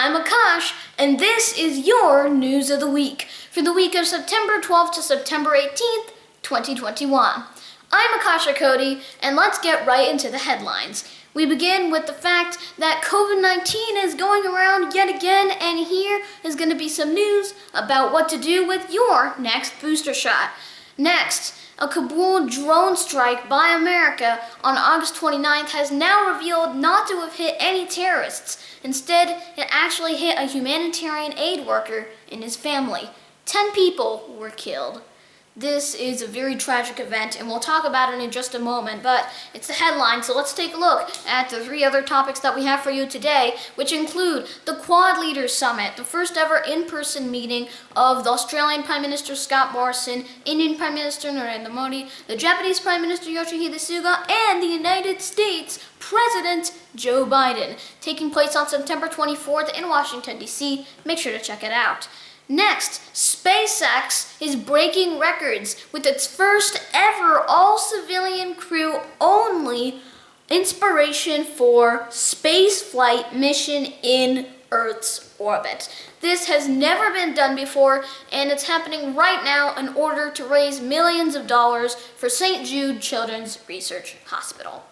I'm Akash, and this is your News of the Week for the week of September 12th to September 18th, 2021. I'm Akasha Cody, and let's get right into the headlines. We begin with the fact that COVID-19 is going around yet again, and here is going to be some news about what to do with your next booster shot. Next, a Kabul drone strike by America on August 29th has now revealed not to have hit any terrorists. Instead, it actually hit a humanitarian aid worker and his family. 10 people were killed. This is a very tragic event, and we'll talk about it in just a moment, but it's the headline, so let's take a look at the three other topics that we have for you today, which include the Quad Leaders Summit, the first ever in-person meeting of the Australian Prime Minister Scott Morrison, Indian Prime Minister Narendra Modi, the Japanese Prime Minister Yoshihide Suga, and the United States President Joe Biden, taking place on September 24th in Washington, D.C. Make sure to check it out. Next, SpaceX is breaking records with its first ever all-civilian crew only Inspiration4 spaceflight mission in Earth's orbit. This has never been done before, and it's happening right now in order to raise millions of dollars for St. Jude Children's Research Hospital.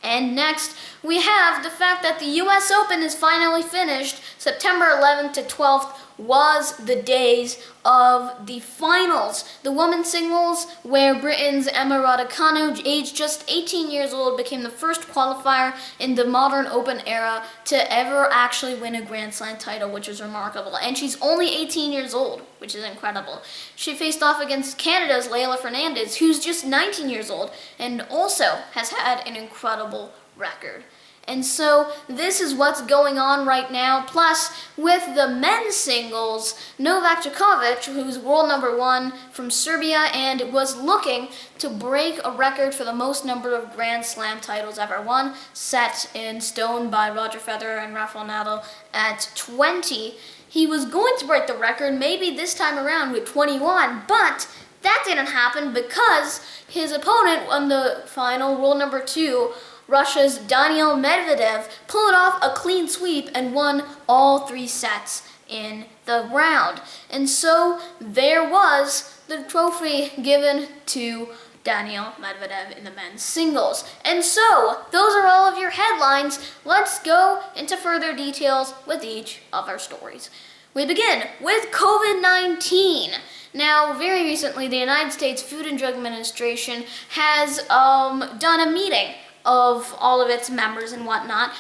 And next, we have the fact that the US Open is finally finished. September 11th to 12th was the days of the finals. The women's singles, where Britain's Emma Raducanu, aged just 18 years old, became the first qualifier in the modern Open era to ever actually win a Grand Slam title, which is remarkable. And she's only 18 years old, which is incredible. She faced off against Canada's Leylah Fernandez, who's just 19 years old, and also has had an incredible record. And so this is what's going on right now. Plus, with the men's singles, Novak Djokovic, who's world number one from Serbia and was looking to break a record for the most number of Grand Slam titles ever won, set in stone by Roger Federer and Rafael Nadal at 20. He was going to break the record maybe this time around with 21, but that didn't happen because his opponent won the final, world number two, Russia's Daniil Medvedev, pulled off a clean sweep and won all three sets in the round. And so there was the trophy given to Daniil Medvedev in the men's singles. And so those are all of your headlines. Let's go into further details with each of our stories. We begin with COVID-19. Now, very recently, the United States Food and Drug Administration has done a meeting of all of its members and whatnot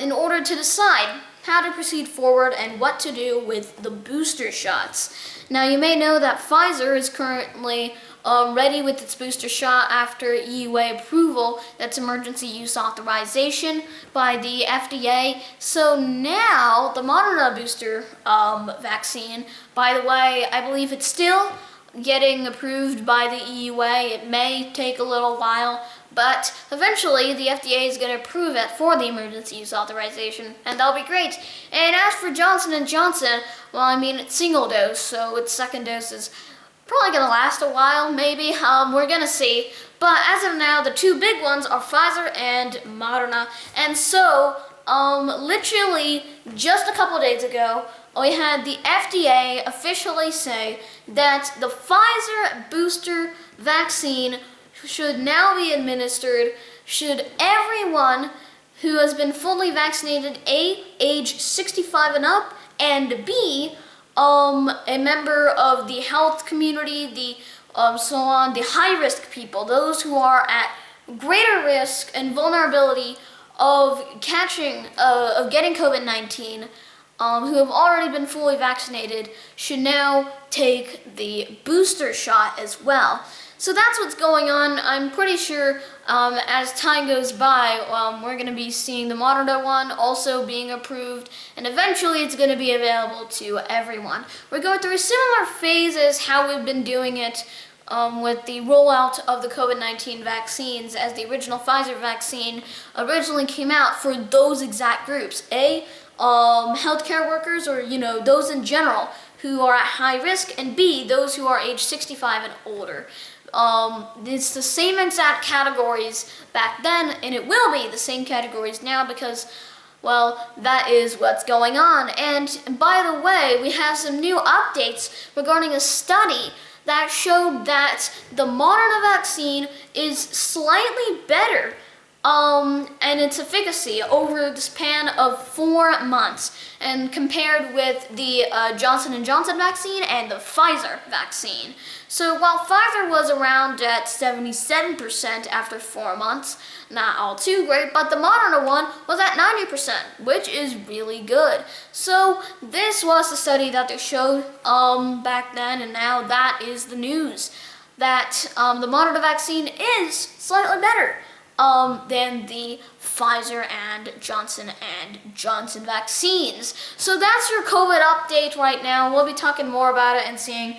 in order to decide how to proceed forward and what to do with the booster shots. Now, you may know that Pfizer is currently ready with its booster shot after EUA approval. That's emergency use authorization by the FDA. So now the Moderna booster vaccine, by the way, I believe it's still getting approved by the EUA. It may take a little while, but eventually the FDA is going to approve it for the emergency use authorization, and that'll be great. And as for Johnson & Johnson, well, I mean, it's single dose, so its second dose is probably going to last a while, maybe. We're going to see. But as of now, the two big ones are Pfizer and Moderna. And so, literally just a couple days ago, we had the FDA officially say that the Pfizer booster vaccine should now be administered should everyone who has been fully vaccinated, A, age 65 and up, and B, a member of the health community, the high-risk people, those who are at greater risk and vulnerability of getting COVID-19, who have already been fully vaccinated, should now take the booster shot as well. So that's what's going on. I'm pretty sure as time goes by, we're going to be seeing the Moderna one also being approved, and eventually it's going to be available to everyone. We're going through a similar phase as how we've been doing it with the rollout of the COVID-19 vaccines, as the original Pfizer vaccine originally came out for those exact groups. A, healthcare workers, or those in general who are at high risk, and B, those who are age 65 and older. It's the same exact categories back then, and it will be the same categories now, because Well, that is what's going on. And by the way, we have some new updates regarding a study that showed that the Moderna vaccine is slightly better and its efficacy over the span of 4 months, and compared with the Johnson & Johnson vaccine and the Pfizer vaccine. So while Pfizer was around at 77% after 4 months, not all too great, but the Moderna one was at 90%, which is really good. So this was the study that they showed back then, and now that is the news, that the Moderna vaccine is slightly better than the Pfizer and Johnson & Johnson vaccines. So that's your COVID update right now. We'll be talking more about it and seeing,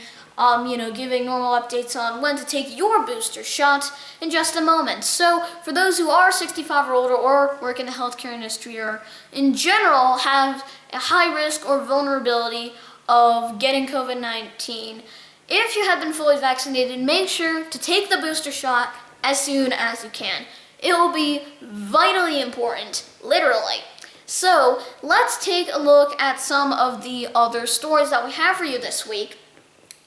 giving normal updates on when to take your booster shot in just a moment. So for those who are 65 or older or work in the healthcare industry or in general have a high risk or vulnerability of getting COVID-19, if you have been fully vaccinated, make sure to take the booster shot as soon as you can. It will be vitally important, literally. So let's take a look at some of the other stories that we have for you this week.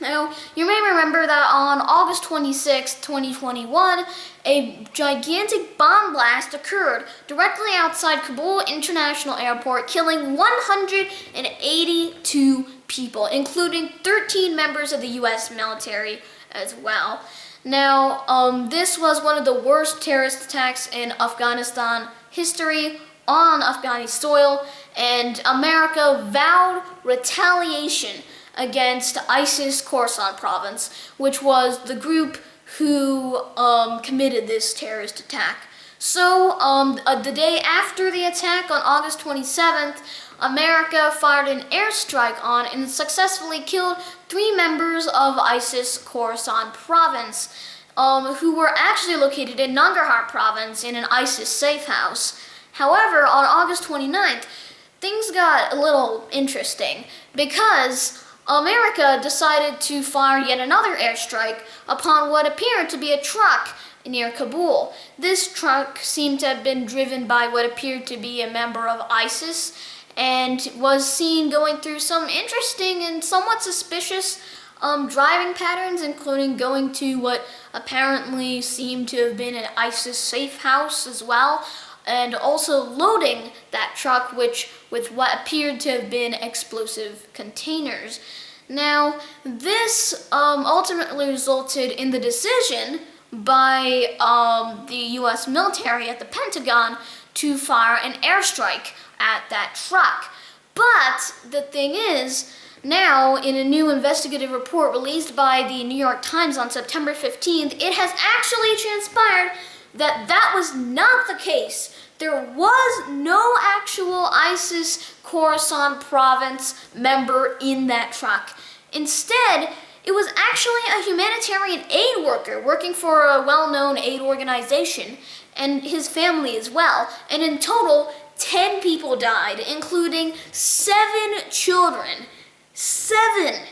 Now, you may remember that on August 26, 2021, a gigantic bomb blast occurred directly outside Kabul International Airport, killing 182 people, including 13 members of the U.S. military as well. Now, this was one of the worst terrorist attacks in Afghanistan history on Afghani soil, and America vowed retaliation against ISIS Khorasan province, which was the group who committed this terrorist attack. So, the day after the attack on August 27th, America fired an airstrike on and successfully killed 3 members of ISIS Khorasan province, who were actually located in Nangarhar province in an ISIS safe house. However, on August 29th, things got a little interesting because America decided to fire yet another airstrike upon what appeared to be a truck near Kabul. This truck seemed to have been driven by what appeared to be a member of ISIS, and was seen going through some interesting and somewhat suspicious driving patterns, including going to what apparently seemed to have been an ISIS safe house as well, and also loading that truck with what appeared to have been explosive containers. Now, this ultimately resulted in the decision by the U.S. military at the Pentagon to fire an airstrike at that truck. But the thing is, now in a new investigative report released by the New York Times on September 15th, it has actually transpired that that was not the case. There was no actual ISIS Khorasan province member in that truck. Instead, it was actually a humanitarian aid worker working for a well-known aid organization, and his family as well. And in total, 10 people died, including 7 children. 7!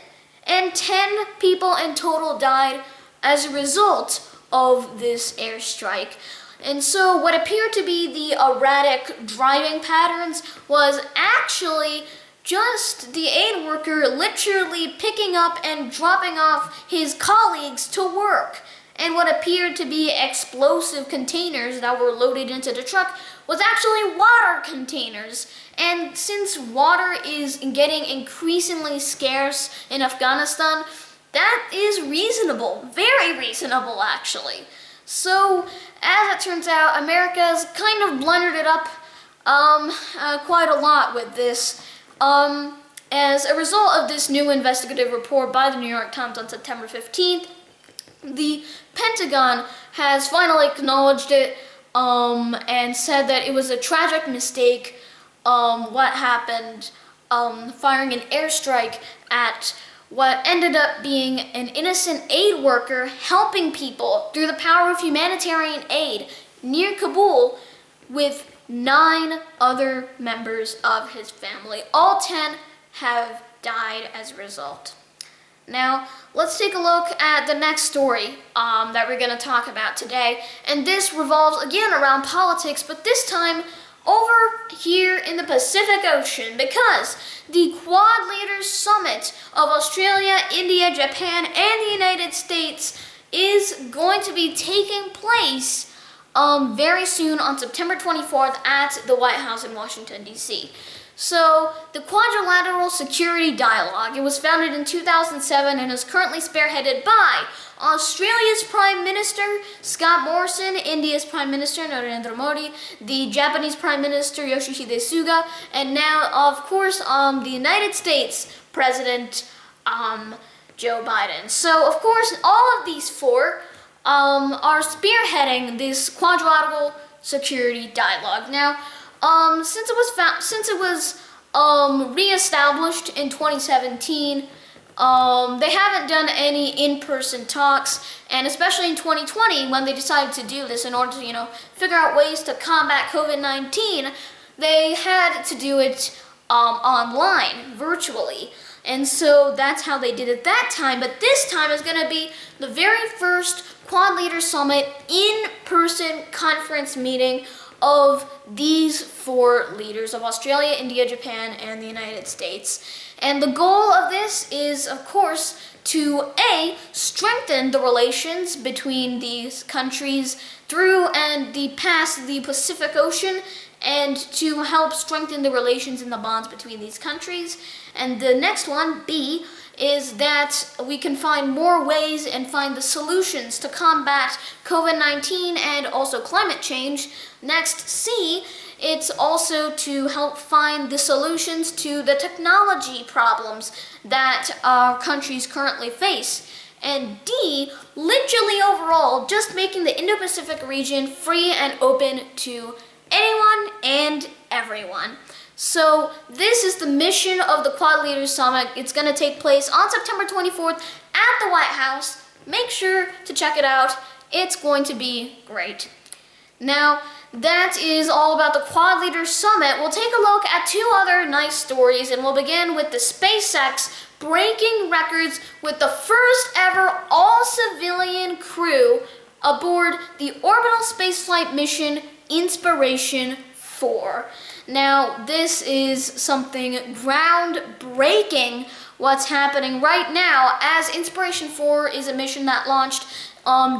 And 10 people in total died as a result of this airstrike. And so what appeared to be the erratic driving patterns was actually just the aid worker literally picking up and dropping off his colleagues to work. And what appeared to be explosive containers that were loaded into the truck was actually water containers. And since water is getting increasingly scarce in Afghanistan, that is reasonable, very reasonable actually. So, as it turns out, America's kind of blundered it up quite a lot with this. As a result of this new investigative report by the New York Times on September 15th, the Pentagon has finally acknowledged it and said that it was a tragic mistake, what happened, firing an airstrike at what ended up being an innocent aid worker helping people through the power of humanitarian aid near Kabul with 9 other members of his family. All 10 have died as a result. Now, let's take a look at the next story that we're going to talk about today. And this revolves again around politics, but this time over here in the Pacific Ocean because the Quad Leaders Summit of Australia, India, Japan, and the United States is going to be taking place very soon on September 24th at the White House in Washington, D.C. So, the Quadrilateral Security Dialogue, it was founded in 2007 and is currently spearheaded by Australia's Prime Minister, Scott Morrison, India's Prime Minister, Narendra Modi, the Japanese Prime Minister, Yoshihide Suga, and now, of course, the United States President, Joe Biden. So, of course, all of these four are spearheading this Quadrilateral Security Dialogue. Now, since it was reestablished in 2017, they haven't done any in-person talks, and especially in 2020, when they decided to do this in order to, figure out ways to combat COVID-19, they had to do it online, virtually. And so that's how they did it that time. But this time is going to be the very first Quad Leaders Summit in-person conference meeting of these four leaders of Australia, India, Japan, and the United States. And the goal of this is, of course, to strengthen the relations between these countries through and past the Pacific Ocean, and to help strengthen the relations and the bonds between these countries. And the next one, B, is that we can find more ways and find the solutions to combat COVID-19 and also climate change. Next, C, it's also to help find the solutions to the technology problems that our countries currently face. And D, literally overall, just making the Indo-Pacific region free and open to anyone and everyone. So this is the mission of the Quad Leaders Summit. It's going to take place on September 24th at the White House. Make sure to check it out. It's going to be great. Now, that is all about the Quad Leaders Summit. We'll take a look at two other nice stories, and we'll begin with the SpaceX breaking records with the first ever all-civilian crew aboard the orbital spaceflight mission Inspiration4. Now, this is something groundbreaking, what's happening right now, as Inspiration4 is a mission that launched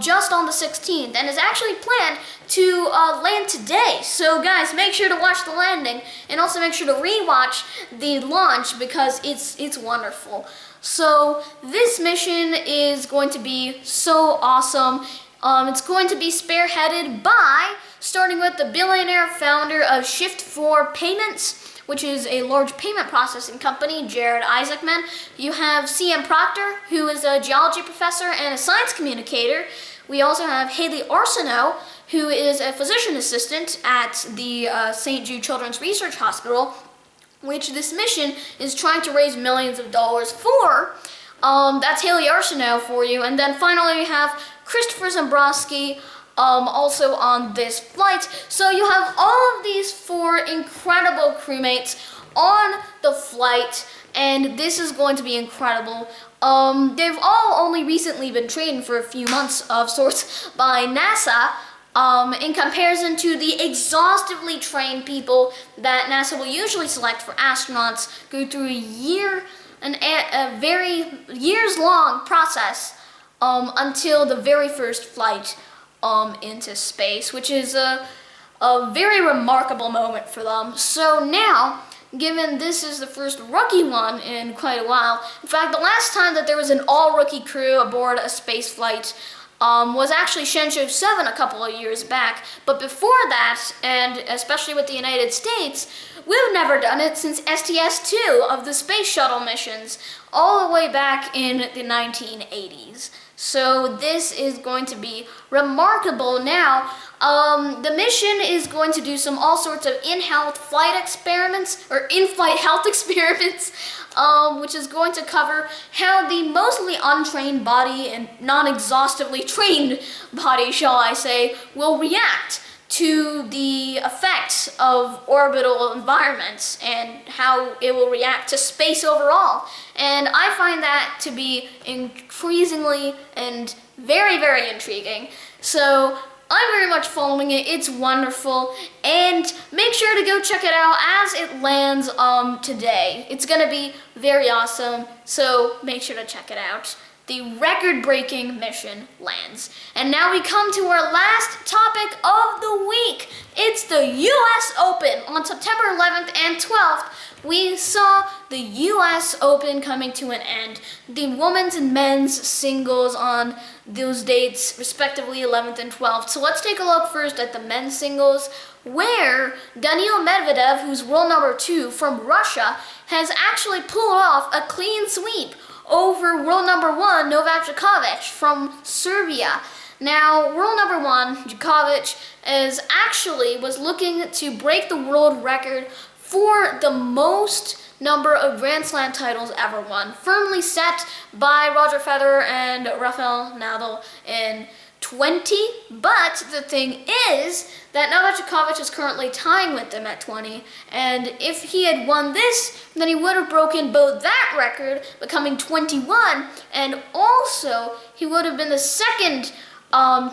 just on the 16th and is actually planned to land today. So guys, make sure to watch the landing and also make sure to rewatch the launch because it's wonderful. So this mission is going to be so awesome. It's going to be spearheaded by, starting with the billionaire founder of Shift4 Payments, which is a large payment processing company, Jared Isaacman. You have C.M. Proctor, who is a geology professor and a science communicator. We also have Haley Arsenault, who is a physician assistant at the St. Jude Children's Research Hospital, which this mission is trying to raise millions of dollars for. That's Haley Arsenault for you. And then finally we have Christopher Zambrowski, also on this flight. So you have all of these four incredible crewmates on the flight, and this is going to be incredible. They've all only recently been trained for a few months of sorts by NASA, in comparison to the exhaustively trained people that NASA will usually select for astronauts, go through a very years-long process until the very first flight into space, which is a very remarkable moment for them. So now, given this is the first rookie one in quite a while, in fact, the last time that there was an all-rookie crew aboard a space flight was actually Shenzhou 7 a couple of years back. But before that, and especially with the United States, we've never done it since STS-2 of the space shuttle missions, all the way back in the 1980s. So this is going to be remarkable. Now, the mission is going to do all sorts of in-flight health experiments, which is going to cover how the mostly untrained body and non-exhaustively trained body, shall I say, will react to the effects of orbital environments and how it will react to space overall. And I find that to be increasingly and very, very intriguing. So I'm very much following it. It's wonderful, and make sure to go check it out as it lands today. It's gonna be very awesome, so make sure to check it out. The record-breaking mission lands. And now we come to our last topic of the week. It's the US Open. On September 11th and 12th, we saw the US Open coming to an end. The women's and men's singles on those dates, respectively 11th and 12th. So let's take a look first at the men's singles, where Daniil Medvedev, who's world number 2 from Russia, has actually pulled off a clean sweep over world number 1, Novak Djokovic from Serbia. Now, world number 1, Djokovic, was looking to break the world record for the most number of Grand Slam titles ever won, firmly set by Roger Federer and Rafael Nadal in 20, but the thing is that Novak Djokovic is currently tying with them at 20, and if he had won this, then he would have broken both that record, becoming 21, and also he would have been the second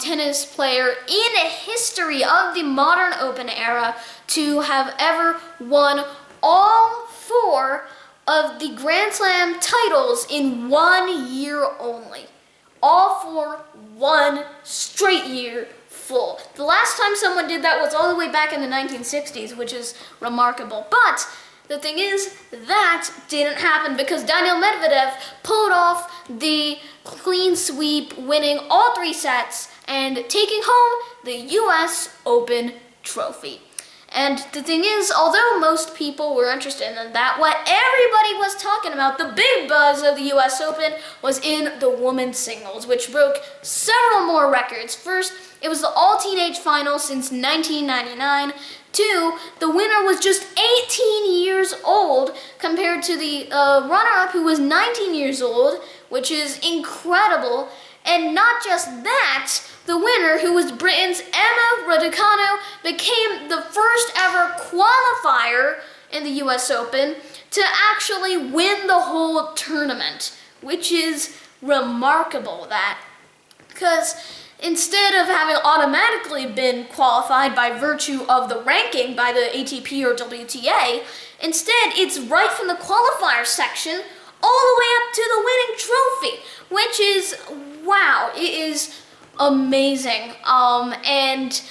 tennis player in history of the modern Open era to have ever won all 4 of the Grand Slam titles in 1 year only. All for 1 straight year full. The last time someone did that was all the way back in the 1960s, which is remarkable. But the thing is, that didn't happen because Daniil Medvedev pulled off the clean sweep, winning all 3 sets and taking home the US Open trophy. And the thing is, although most people were interested in that, what everybody was talking about, the big buzz of the US Open, was in the women's singles, which broke several more records. First, it was the all-teenage final since 1999. 2, the winner was just 18 years old compared to the runner-up who was 19 years old, which is incredible. And not just that, the winner, who was Britain's Emma Raducanu, became the first ever qualifier in the US Open to actually win the whole tournament, which is remarkable, that, because instead of having automatically been qualified by virtue of the ranking by the ATP or WTA, instead it's right from the qualifier section all the way up to the winning trophy, which is, wow, it is amazing. And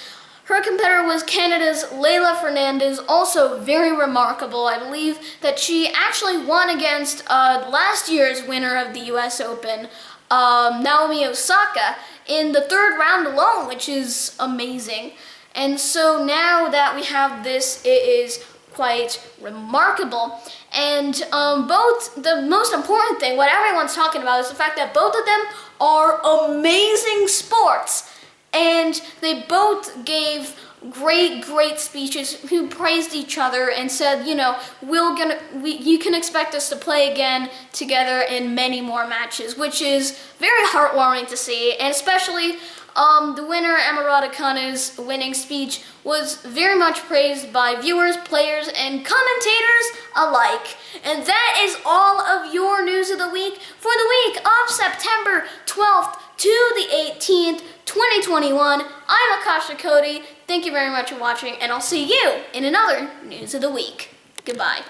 her competitor was Canada's Leylah Fernandez, also very remarkable. I believe that she actually won against last year's winner of the US Open, Naomi Osaka, in the 3rd round alone, which is amazing. And so now that we have this, it is quite remarkable. And the most important thing, what everyone's talking about, is the fact that both of them are amazing sports. And they both gave great speeches, who praised each other and said, you know, you can expect us to play again together in many more matches, which is very heartwarming to see. And especially the winner, Emma Raducanu's winning speech, was very much praised by viewers, players, and commentators alike. And that is all of your news of the week for the week of September 12th to the 18th, 2021. I'm Akasha Cody. Thank you very much for watching, and I'll see you in another news of the week. Goodbye.